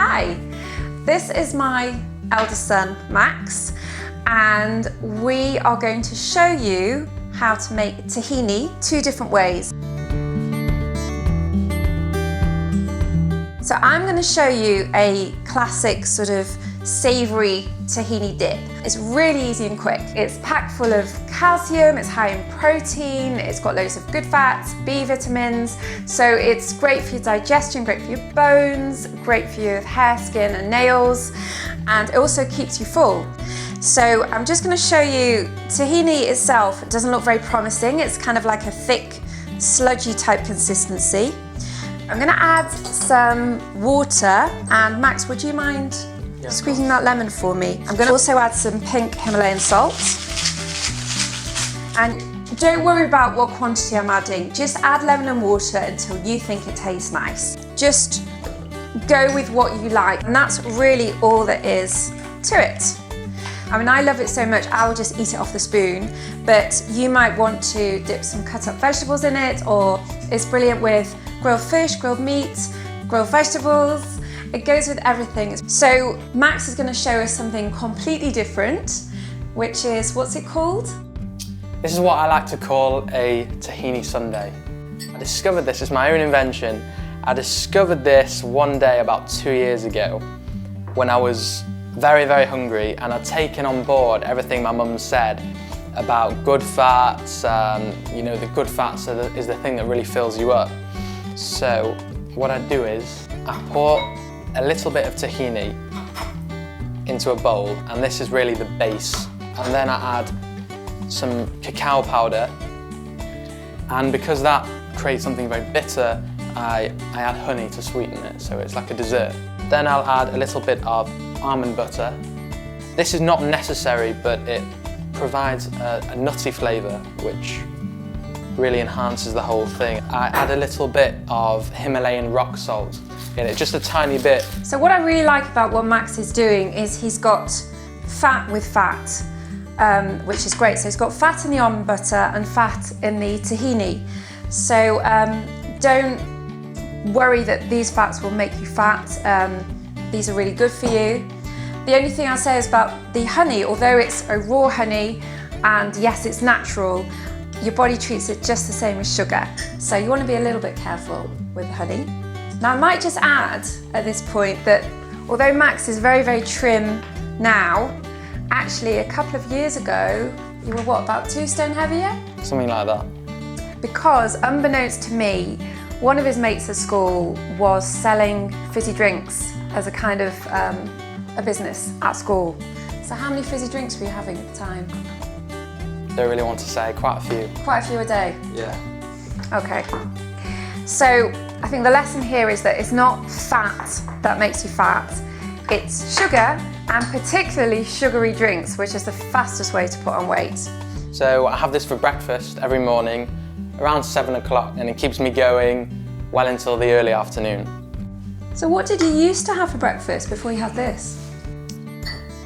Hi, this is my eldest son, Max, and we are going to show you how to make tahini 2 different ways. So I'm going to show you a classic sort of savoury tahini dip. It's really easy and quick. It's packed full of calcium, it's high in protein, it's got loads of good fats, B vitamins, so it's great for your digestion, great for your bones, great for your hair, skin and nails, and it also keeps you full. So I'm just going to show you, tahini itself doesn't look very promising. It's kind of like a thick, sludgy type consistency. I'm going to add some water, and Max, would you mind squeezing that lemon for me? I'm going to also add some pink Himalayan salt. And don't worry about what quantity I'm adding, just add lemon and water until you think it tastes nice. Just go with what you like, and that's really all there is to it. I mean, I love it so much, I will just eat it off the spoon, but you might want to dip some cut up vegetables in it, or it's brilliant with grilled fish, grilled meat, grilled vegetables. It goes with everything. So Max is going to show us something completely different, which is, what's it called? This is what I like to call a tahini sundae. I discovered this, it's my own invention. I discovered this one day about 2 years ago when I was very, very hungry, and I'd taken on board everything my mum said about good fats. You know, the good fats is the thing that really fills you up. So what I do is I pour a little bit of tahini into a bowl, and this is really the base. And then I add some cacao powder, and because that creates something very bitter, I add honey to sweeten it, so it's like a dessert. Then I'll add a little bit of almond butter. This is not necessary, but it provides a nutty flavour which really enhances the whole thing. I add a little bit of Himalayan rock salt in it, just a tiny bit. So what I really like about what Max is doing is he's got fat with fat, which is great. So he's got fat in the almond butter and fat in the tahini. So don't worry that these fats will make you fat. These are really good for you. The only thing I'll say is about the honey, although it's a raw honey, and yes, it's natural, your body treats it just the same as sugar. So you want to be a little bit careful with the honey. Now I might just add at this point that although Max is very, very trim now, actually a couple of years ago, you were what, about 2 stone heavier? Something like that. Because unbeknownst to me, one of his mates at school was selling fizzy drinks as a kind of a business at school. So how many fizzy drinks were you having at the time? Don't really want to say, quite a few. Quite a few a day? Yeah. Okay. So I think the lesson here is that it's not fat that makes you fat, it's sugar, and particularly sugary drinks, which is the fastest way to put on weight. So I have this for breakfast every morning, around 7 o'clock, and it keeps me going well until the early afternoon. So what did you used to have for breakfast before you had this?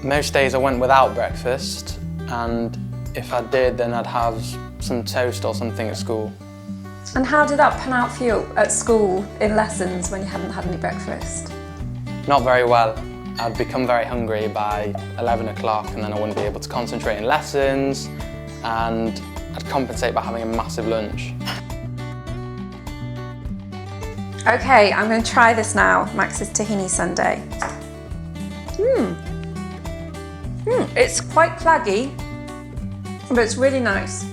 Most days I went without breakfast, and if I did, then I'd have some toast or something at school. And how did that pan out for you at school in lessons when you hadn't had any breakfast? Not very well. I'd become very hungry by 11 o'clock, and then I wouldn't be able to concentrate in lessons, and I'd compensate by having a massive lunch. Okay, I'm going to try this now, Max's tahini sundae. It's quite claggy, but it's really nice.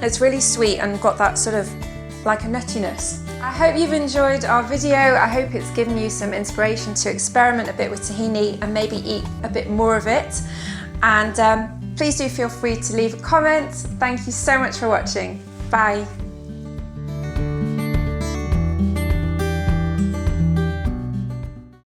It's really sweet and got that sort of like a nuttiness. I hope you've enjoyed our video. I hope it's given you some inspiration to experiment a bit with tahini and maybe eat a bit more of it. And please do feel free to leave a comment. Thank you so much for watching. Bye.